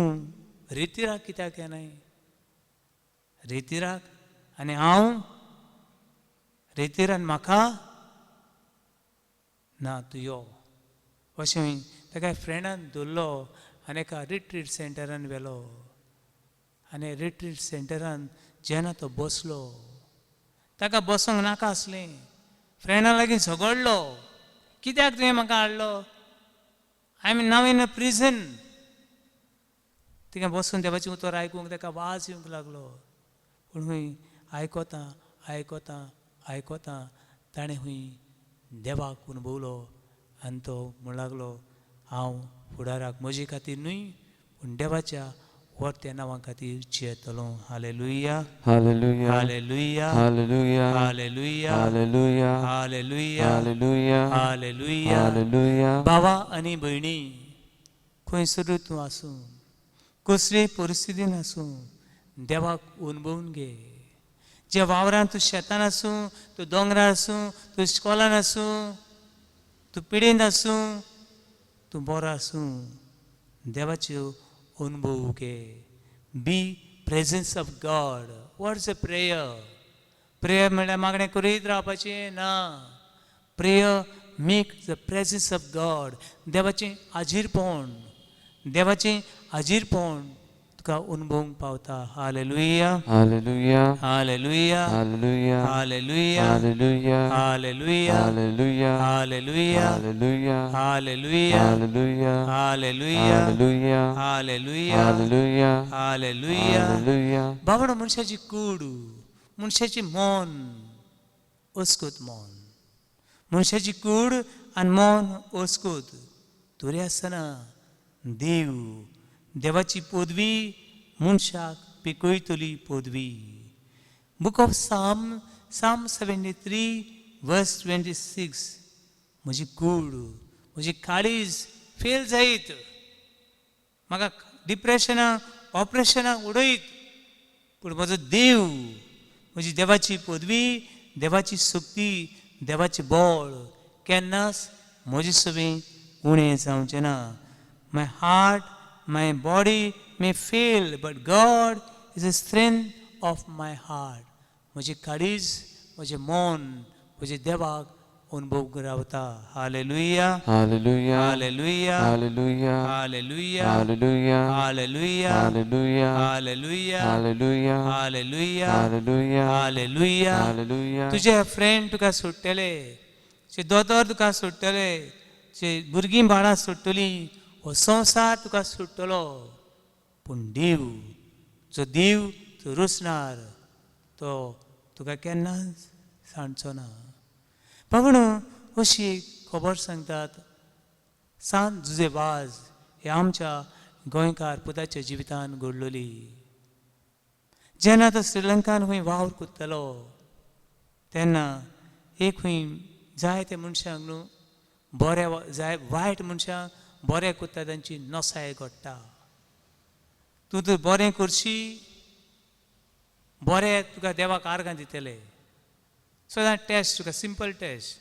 रितीराक कित्याक येनाय? रितीराक आनी हांव रितीरान म्हाका ना तूं यो. अशें ताका फ्रेंडान धरलो आनी एका रिट्रीट सेंटरान व्हेलो. आनी रिट्रीट सेंटरान जेन्ना तो बसलो ताका बसोंक नाका आसलें. फ्रेंडा लागीं झगडलो, कित्याक तुवें म्हाका हाडलो? I am now in a prison. तिका बसून देवाचें उतर आयकूंक ताका वाज येवंक लागलो. पूण हूंय आयकोता ताणें हूंय देवाक अनुभवलो आनी तो म्हणूंक लागलो हांव फुडाराक म्हजे खातीर न्हय पूण देवाच्या वर्त्या नांवा खातीर जियेतलो. Hallelujah, Hallelujah. Hallelujah, Hallelujah. Hallelujah, Hallelujah. Hallelujah, Hallelujah. Hallelujah. Hallelujah. भावा आनी भयणी, खंयसरूय तूं आसूं, कसलेय परिस्थितीन आसूं, देवाक अनुभवून घे. जे वावरान तूं शेतान आसूं, तूं दोंगरार आसूं, तूं इस्कॉलान आसूं, तूं पिडेंत आसूं, तूं बरो आसूं, देवाच्यो अनुभव घे. बी presence of God. What's a prayer? Prayer म्हणल्यार मागणें करीत रावपाचें ना. Prayer make the presence of God. देवाचें हाजीरपण तुका अनुभवूंक पावता. Hallelujah, Hallelujah. Hallelujah, Hallelujah. Hallelujah, Hallelujah. Hallelujah, Hallelujah. Hallelujah, Hallelujah. Hallelujah, Hallelujah. Hallelujah, Hallelujah. Hallelujah, Hallelujah. Hallelujah. Hallelujah. बाबडो मनशाची कूड, मनशाची मन अस्कोत मन. मनशाची कूड आनी मन अस्कोत. तरी आसतना देवाची पदवी मनशाक पिकयतली पदवी. Book of Psalm 73 verse 26. म्हजी कूड, म्हजी काळीज फेल जायत, म्हाका डिप्रेशनाक ऑपरेशनाक उडयत, पूण म्हजो देव, म्हजी देवाची पदवी, देवाची शक्ती, देवाचें बळ केन्नाच म्हजे सवें उणें जावचें ना. My heart, my body may fail, but God is the strength of my heart. म्हजी काळीज, म्हजें मन, म्हजे देवाक अनुभव रावता. Hallelujah, Hallelujah. Hallelujah, Hallelujah. Hallelujah, Hallelujah. Hallelujah, Hallelujah. Hallelujah, Hallelujah. Hallelujah, Hallelujah. Hallelujah. Hallelujah. तुजे फ्रेंड तुका सोडटले, तुजे दोतोर तुका सोडटले, तुजे भुरगीं बाळां सोडटलीं, हो संवसार तुका सोडटलो. पूण देव, जो देव तूं रुसणार, तो तुका केन्नाच सांडचो ना. बाबडो अशी खबर सांगतात, सांत जुजे वाज हे आमच्या गोंयकार पुताच्या जिवितान घडलोली. जेन्ना तो श्रीलंकान खंय वावर कोत्तालो तेन्ना एक खंय जायते मनशांक न्हू बरे वायट मनशांक बरें कोत्ता तांची नसाय घडटा. तूं तर बरें करशी, बरें तुका देवाक आर्गां दितले. So that test, a simple test,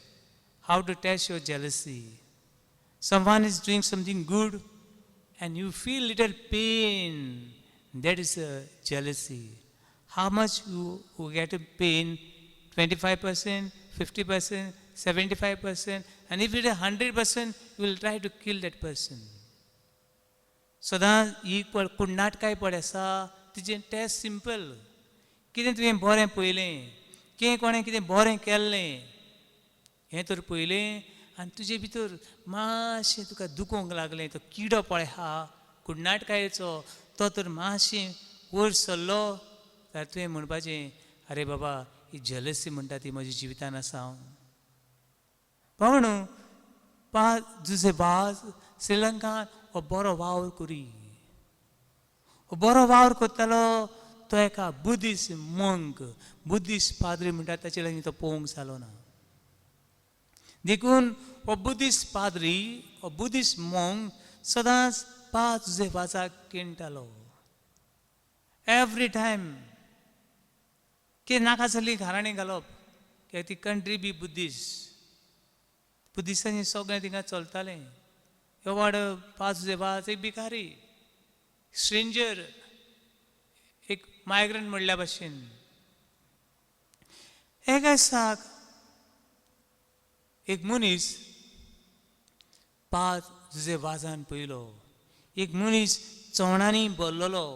how to test your jealousy. Someone is doing something good and you feel little pain, that is a jealousy. How much you get a pain? 25%, 50%, 75%, and if it is 100%, you will try to kill that person. सदां ही कुडनाट काय पड आसा तिजें taste simple. कितें तुवें बरें पयलें, कोणें कितें बरें केल्लें हें तर पयलें, आनी तुजे भितर मातशें तुका दुखोवंक लागलें, तो किडो पळय आहा कुडनाटकायेचो तो तर मातशें वयर सरलो जाल्यार तुवें म्हणपाचें आरे बाबा ही जलसी म्हणटा ती म्हज्या जिवितान आसा. पावणू जुजे बाज श्रीलंकान हो बरो वावर करी, हो बरो वावर करतालो. तो एका बुद्धिस्ट मंक, बुद्धिस्ट पाद्री म्हणटा ताचे लागीं तो पळोवंक जालो ना. देखून हो बुद्धिस्ट पाद्री, हो बुद्धिस्ट मंक सदांच जुजे वाजाक केणटालो. एवरी टायम की नाका जाल्ली घराणीं घालप, कित्याक ती कंट्री बी बुद्धिस्ट, बुद्धिस्टांनी सगळें थिंगा चलतालें. ह्यो वाड जुजे वाज एक भिकारी, स्ट्रेंजर, एक मायग्रंट म्हणल्या भाशेन. एका दिसाक एक मनीस जुजे वाजान पयलो, एक मनीस चोवणांनी भरलेलो,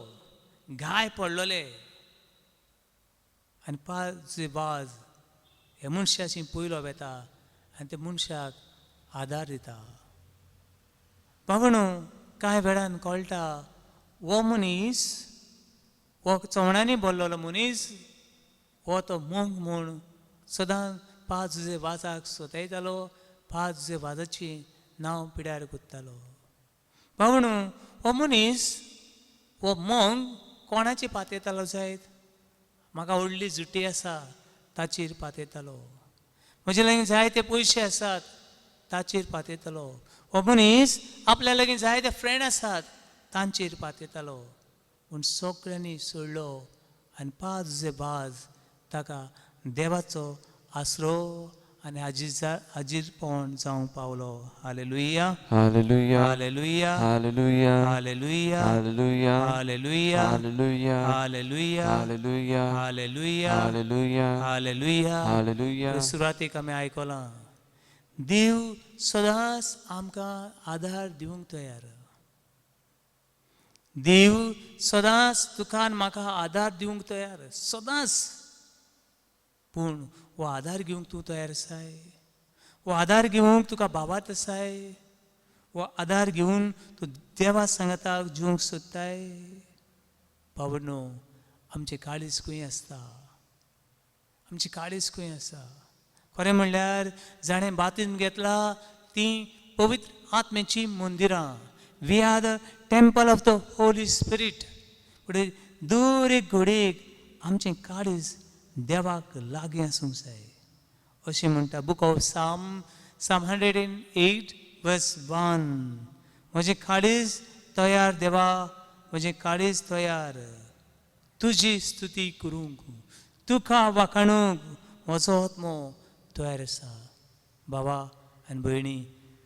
घाय पडलेले, आनी जुजे वाज ह्या मनशाची पयलो वेता आनी त्या मनशाक आदार दिता. बाबणू कांय वेळान कळटा हो मनीस, हो चोवणांनी भरलेलो मनीस, हो तो मंक म्हूण सदां जुजे वाजाक सोतायतालो, जुजे वाजाची नांव पिड्यार कोत्तालो. बाबणू हो मनीस, हो मंक कोणाची पातयतालो जायत, म्हाका व्हडली जुटी आसा ताचेर पातयतालो, म्हजे लागीं जायते पयशे आसात ताचेर पातयतालो. हो मनीस आपल्या लागीं जायते फ्रेंड आसात तांचेर पातयतालो. पूण सगळ्यांनी सोडलो आनी जुजे बाज ताका देवाचो आसरो आनी हाजीरपण जावंक पावलो. Hallelujah, hallelujah, hallelujah, hallelujah, hallelujah, hallelujah, hallelujah, hallelujah, hallelujah, hallelujah, hallelujah, hallelujah, hallelujah. Hallelujah. सुरवातेक आमी आयकलां, देव सदांच आमकां आदार दिवंक तयार. देव सदांच तुका आनी म्हाका आदार दिवंक तयार, सदांच. पूण हो आदार घेवंक तूं तयार आसाय? हो आदार घेवंक तुका बाबात आसाय? हो आदार घेवन तूं देवा सांगाताक जिवंक सोदताय? बाबडो, आमचें काळीज खंय आसता, आमची काळीज खंय आसा? खरें म्हणल्यार जाणें बातीन घेतला ती पवित्र आत्म्याची मंदिरां. We are the temple of the holy spirit. फुडें दर एक घडयेक आमचें काळीज देवाक लागीं आसूंक जाय. अशें म्हणटा बूक ऑफ साम 108 वर्स 1. म्हजें काळीज तयार देवा, म्हजें काळीज तयार तुजी स्तुती करूंक, तुका वाखाणूंक म्हजो आत्मो तयार आसा. बाबा आनी भयणी,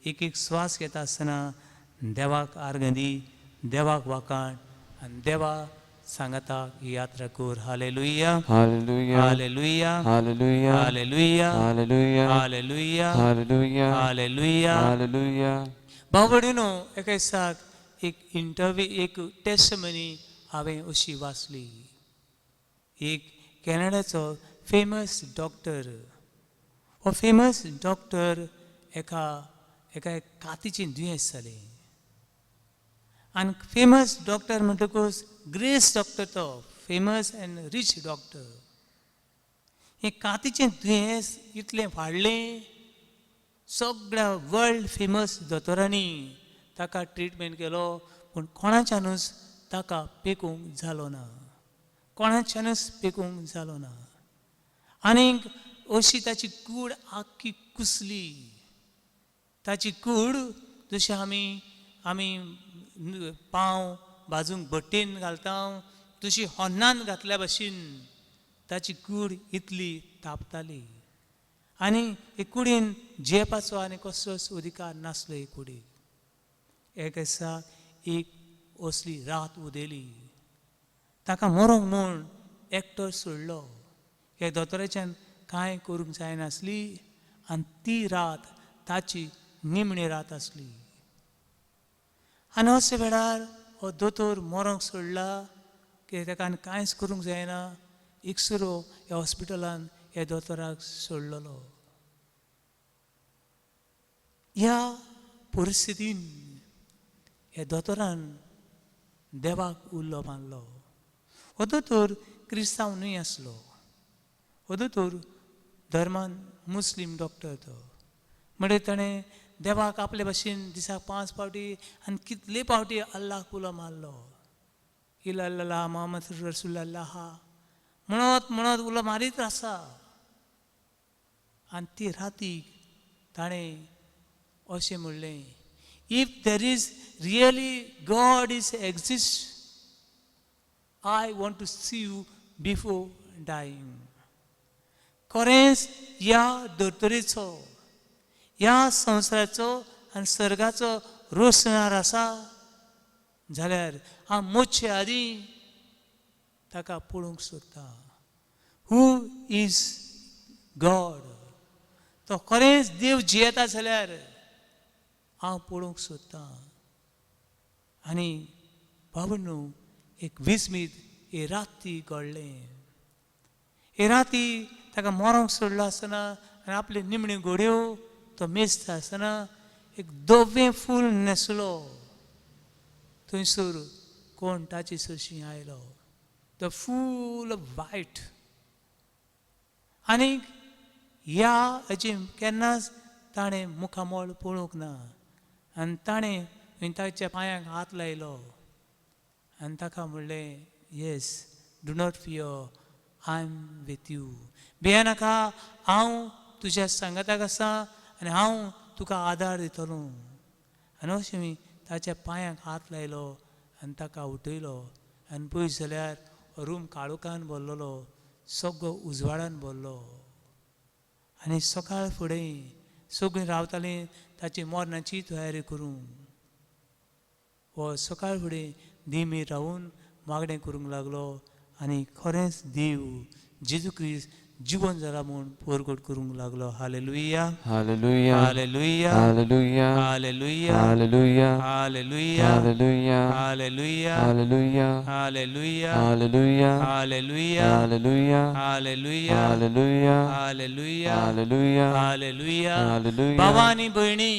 एक एक स्वास घेता आसतना देवाक आर्गां दी, देवाक वाखाण आनी देवा सांगाताक ही यात्रा कर. Hallelujah, hallelujah, hallelujah, hallelujah, hallelujah, hallelujah, hallelujah, hallelujah, hallelujah. Hallelujah. भाव भयणीनो, एका दिसाक एक इंटरव्यू, एक टेस्टमनी हांवें अशी वाचली. एक कॅनडाचो फेमस डॉक्टर, हो फेमस डॉक्टर एका कातीचें दुयेंस जालें. आनी फेमस डॉक्टर म्हणटकूच ग्रेस डॉक्टर, तो फेमस एंड रीच डॉक्टर. हें कातीचें दुयेंस इतलें वाडलें, सगळ्या वर्ल्ड फेमस दोतोरांनी ताका ट्रिटमेंट केलो, पूण कोणाच्यानूच ताका पेकूंक जालो ना, कोणाच्यानूच पेकूंक जालो ना. आनीक अशी ताची कूड आख्खी कुसली. ताची कूड जशी आमी पांव भाजूंक भट्टेन घालता तशी होन्नान घातल्या भाशेन ताची कूड इतली तापताली. आनी हे कुडीन जेवपाचो आनी कसलोच अधिकार नासलो. हे कुडीक एक दिसा एक असली रात उदेली. ताका मरोंक म्हूण एकटो सोडलो. हे दोतोराच्यान कांय करूंक जायनासली आनी ती रात ताची निमणी रात आसली. आनी अशे वेळार हो दोतोर मरोंक सोडला की ताका आनी कांयच करूंक जायना. एकसुरो ह्या हॉस्पिटलान ह्या दोतोराक सोडलेलो. ह्या परिस्थितीन ह्या दोतोरान देवाक उल्लो मारलो. हो दोतोर क्रिस्तांव न्हय आसलो. हो दोतोर धर्मान मुस्लीम डॉक्टर तो. म्हणजे ताणें देवाक आपले भाशेन दिसाक 5 फावटी आनी कितले फावटी अल्लाक उलो मारलो. इला अल्लाह मोहम्मद रसूलुल्लाह म्हणत म्हणत उलो मारीत आसा. आनी ती रातीक ताणें अशें म्हणलें, if there is really God is exist, I want to see you before dying. खरेंच ह्या दोतोरेचो, ह्या संवसाराचो आनी सर्गाचो रोसणार आसा जाल्यार हांव मोचे आदीं ताका पळोवंक सोदता. Who is God? तो खरेंच देव जियेता जाल्यार हांव पळोवंक सोदतां. आनी बाबडो एक विस्मीत हे राती घडलें. हे राती ताका मरोंक सोडलो आसतना आनी आपले निमण्यो घडयो तो मेजता आसतना एक धवें फूल न्हेसलो थंयसर कोण ताचे सरशी आयलो. द फूल ऑफ वायट. आनीक ह्या हाची केन्नाच ताणें मुखामोळ पळोवंक ना. आनी ताणें ताच्या पांयांक हात लायलो आनी ताका म्हणलें, yes, do not fear, I am with you. भियेनाका, हांव तुज्या सांगाताक आसा आनी हांव तुका आदार दितलो. आनी अशें ताच्या पांयांक हात लायलो आनी ताका उठयलो. आनी पळयत जाल्यार रूम काळोखान भरलेलो, सगळो उजवाडान भरलो. आनी सकाळ फुडें सगळीं रावतालीं ताची मरणाची तयारी करूंक. हो सकाळ फुडें नेमी रावून मागणें करूंक लागलो. आनी खरेंच देव जेजू क्रिस्त जिवंत जाला म्हूण परगट करूंक लागलो. Hallelujah, hallelujah, hallelujah, hallelujah, hallelujah, hallelujah, hallelujah, hallelujah, hallelujah, hallelujah, hallelujah, hallelujah, hallelujah, hallelujah, hallelujah, hallelujah, hallelujah, hallelujah, hallelujah. Hallelujah. भावा आनी भयणी,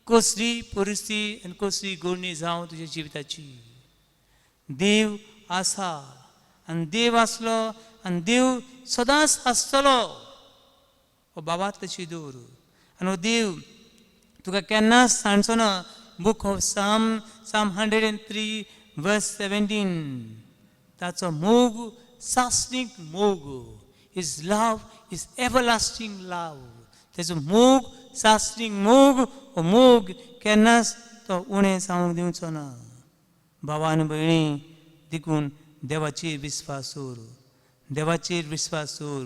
कसली परिस्थिती आनी कसली घडणी जावं तुज्या जिविताची, देव आसा आनी देव आसलो आनी देव सदांच आसतलो. हो बाबा तशी दवर. आनी हो देव तुका केन्नाच सांडचो ना. Book of Psalm 103 verse 17. ताचो मोग सासणीक मोग. His love is everlasting love. तेजो मोग सासणीक मोग. हो मोग केन्नाच तो उणें जावंक दिवचो ना. भावान भयणी, देखून देवाचेर विस्वास दवर. देवाचेर विस्वास दवर.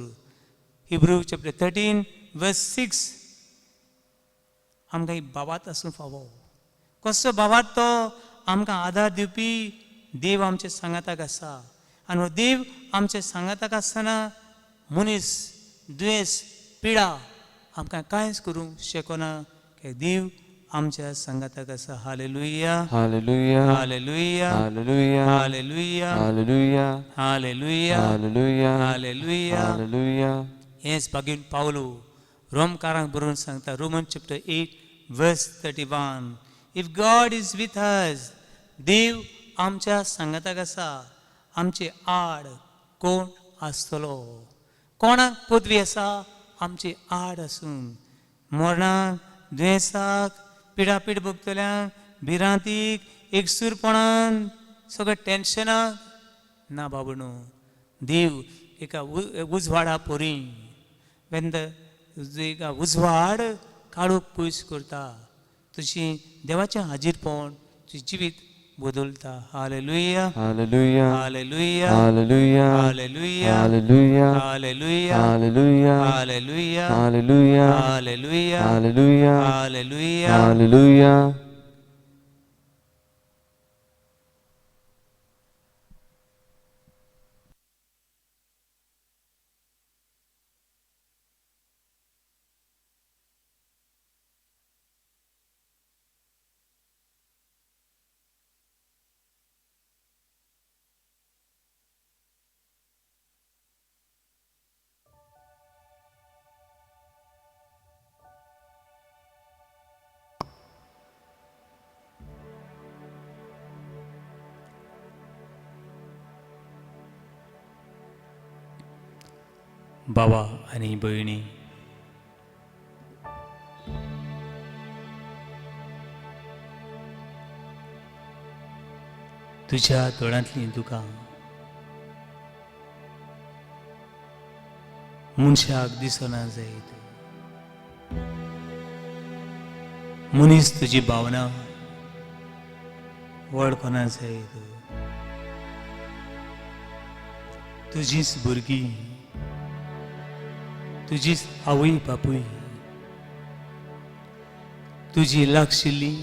Hebrew chapter 13 verse 6. आमकां एक बाबात आसूं फावो. कसो बाबात तो? आमकां आदार दिवपी देव आमच्या सांगाताक आसा. आनी हो देव आमच्या सांगाताक आसतना मनीस दुयेंस पिडा आमकां कांयच करूंक शकना. देव आमच्या सांगाताक आसा. Hallelujah, hallelujah, hallelujah, hallelujah, hallelujah, hallelujah, hallelujah, hallelujah, hallelujah. Hallelujah. हेच बागेन पावलो रोमकारांक बरोवन सांगता. Roman chapter 8 verse 31. If God is with us, देव आमच्या सांगाताक आसा, आमचे आड कोण आसतलो? कोणाक पदवी आसा आमची आड आसूं? मरणाक, दुयेंसाक, पिडापीड भोगतल्यांक, भिरांतीक, एकसूरपणान, सगळ्या टेन्शनाक ना बाबणो. देव एका उजवाडा पोरी एका उजवाड काळोख पयस करता. तशी देवाचें हाजीरपण तुजें जिवीत बदलता. Hallelujah, hallelujah, hallelujah, hallelujah, hallelujah, hallelujah, hallelujah, hallelujah, hallelujah, hallelujah, hallelujah, hallelujah, hallelujah. Hallelujah. भावा आनी भयणी, तुझ्या दोळांतली तुका मनशाक दिसना जायत, मनीस तुजी भावना वळखना जायत, तुजीच भुरगीं, तुजीच आवय बापूय, तुजी लागशिल्ली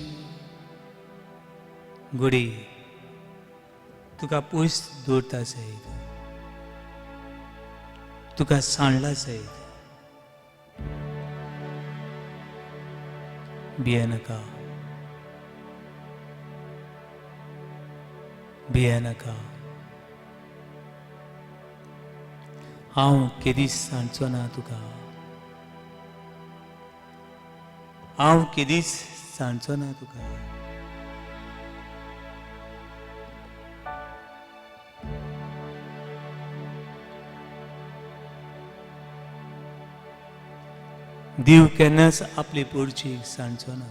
घोडी तुका पयस दवरता जायत, तुका सांडला जायत. भियेनाका, भियेनाका. हांव केदीच सांडचो ना तुका, हांव केदीच सांडचो ना तुका. देव केन्नाच आपली पोरची सांडचो ना.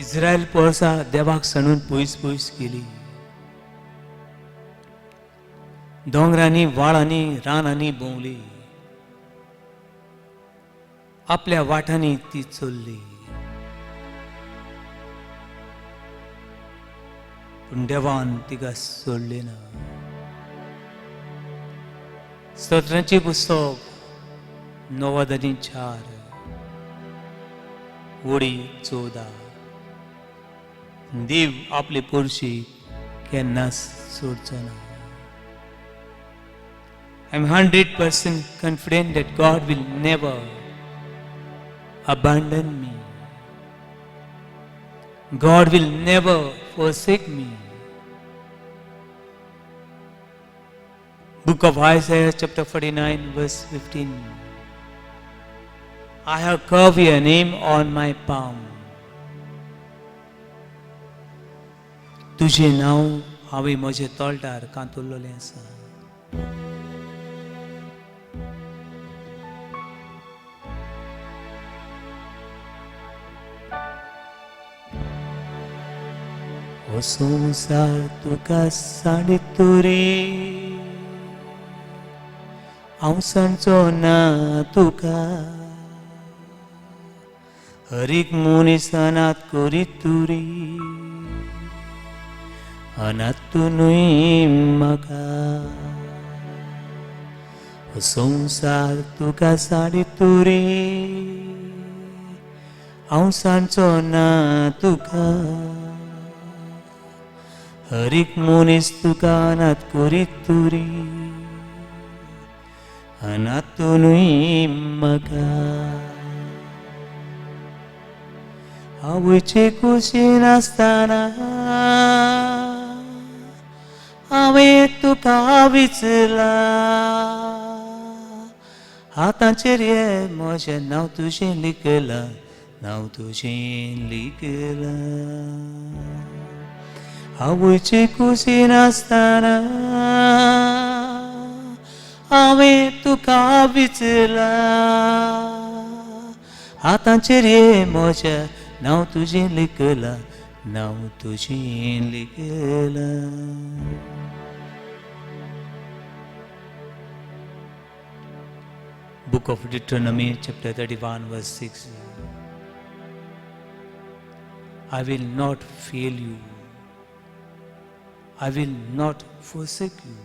इस्रायल पोरसा देवाक सांडून पयस पयस गेली. दोंगरांनी वाळांनी रानांनी भोंवली, आपल्या वाटांनी ती चल्ली. पूण देवान तिका सोडली ना. स्तोत्रांची पुस्तक 9:4 वडी 14. देव आपली पोरशी केन्नाच सोडचो ना. I'm 100% confident that God will never abandon me. God will never forsake me. Book of Isaiah chapter 49 verse 15. I have carved your name on my palm. तुझे नाव हांवें म्हजे तोळटार कांतुल्लोलें आसा. हो संसार तुका सांडितो रे, हांव सांडचो ना तुका. हर एक मनीस अनाथ करीत रे, अनाथ तूं न्हय म्हाका. हो संसार तुका सांडितो रे, हांव सांडचो ना तुका. हर एक मनीस तुका अनाथ करीत रे, अनाथ तूं न्हय म्हाका. आवयचे कुशीन आसतना हांवें तुका विचला. हातांचेर ये म्हजें नांव तुजें लिखलां, नांव तुजें लिखलां. आवयचे कुशीन आसतना हांवें तुका विचला. हातांचेर ये म्हज्या नांव तुजें लिखलां, नांव तुजें लिखलां. Book of Deuteronomy chapter 31 verse 6. I will not fail you. I will not forsake you.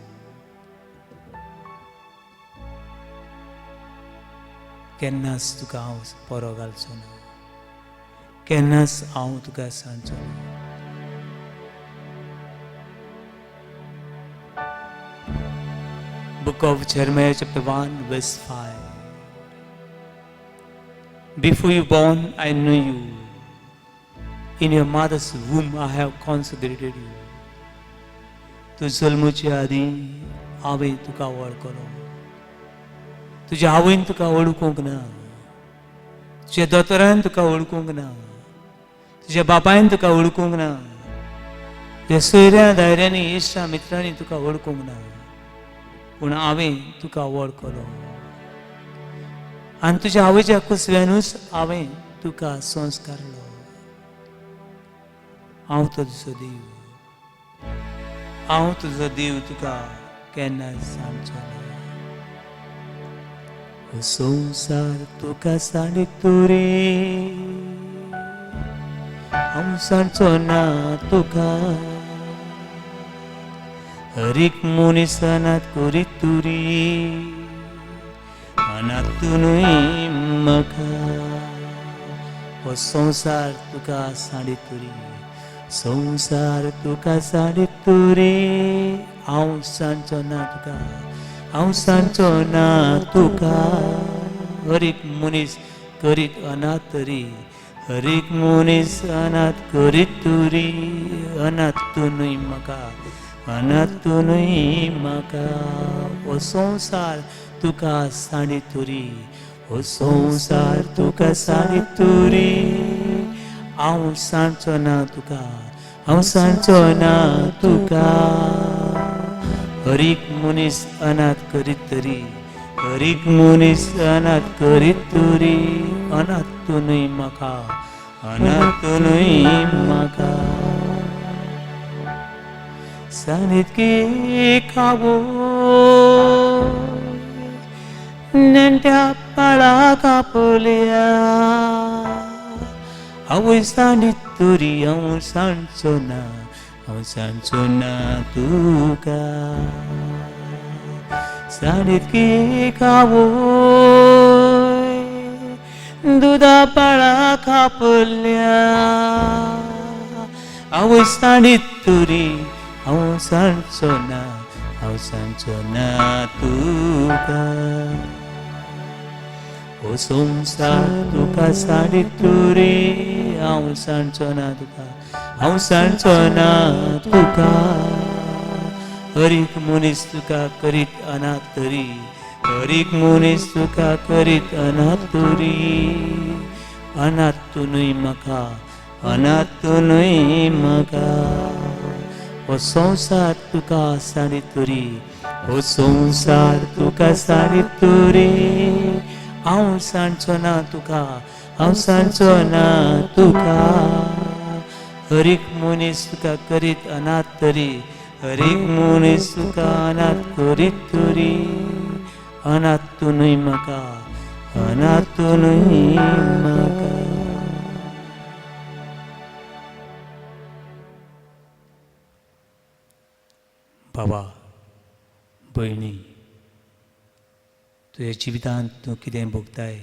केन्नाच तुका हांव परो घालचो ना, केन्नाच हांव तुका सांडचो ना. Book of Jeremiah chapter 1 verse 5. Before you born, I knew you. In your mother's womb, I have consecrated you. तू जल्माच्या आदीं हांवें तुका वळखलो. तुज्या आवयन तुका वळखूंक ना, तुज्या दोतोरान तुका वळखूंक ना, तुज्या बापायन तुका वळखूंक ना, तुज्या सोयऱ्या दायऱ्यांनी इश्टा मित्रांनी तुका वळखूंक ना, पूण हांवें तुका वळखलो आनी तुज्या आवयच्या कुसव्यानूच हांवें तुका संस्कारलो. हांव तुजो देव, हांव तुजो देव तुका केन्नाय सांगचो ना. हो संवसार तुका सांडतो रे, हांव सांगचो ना तुका. हर एक मनीस अनाथ करीत तुरी, अनाथूनय म्हाका. हो संवसार तुका सांडतो रे, संवसार तुका सांडतो रे, हांव सांगचो ना तुका, हांव सांगचो ना तुका. हर एक मनीस करीत अनाथ रे, हर एक मनीस अनाथ करीत तुरी, अनाथूनय म्हाका, अनाथूनय म्हाका. हो संवसार तुका सांडतो रे, हो संवसार तुका सांडतो रे, हांव सांगचो ना तुका, हांव सांगचो ना तुका. हर एक मनीस अनाथ करीत तरी, हर एक मनीस अनाथ करीत तरी, अनाथूनय म्हाका, अनाथूनय म्हाका. सानिदकी खावो नेण्ट्या पाळाक आपल्या, आवय सांडीत तरी हांव सांगचो ना, हांव सांगचो ना तुका. सानिदकी खावो दुदा पाळाक आपल्या, आवय सांडीत तरी हांव सांगचो ना, हांव सांगचो ना तुका. हो संवसार तुका सांडतो रे, हांव सांगचो ना तुका, हांव सांगचो ना तुका. हर एक मनीस तुका करीत अनाथ तरी, हर एक मनीस तुका करीत अनाथ तरी, अनाथूनय म्हाका, अनाथूनय म्हाका. हो संवसार तुका सांडतो रे, हो संवसार तुका सांडतो रे, हांव सांगचो ना तुका, हांव सांगचो ना तुका. हर एक मनीस तुका करीत अनाथ तरी, हर एक मनीस तुका अनाथ करीत तरी, अनाथूनय म्हाका, अनाथूनय म्हाका. बाबा, भयणी, तुझ्या जिवितांत तूं कितें भोगताय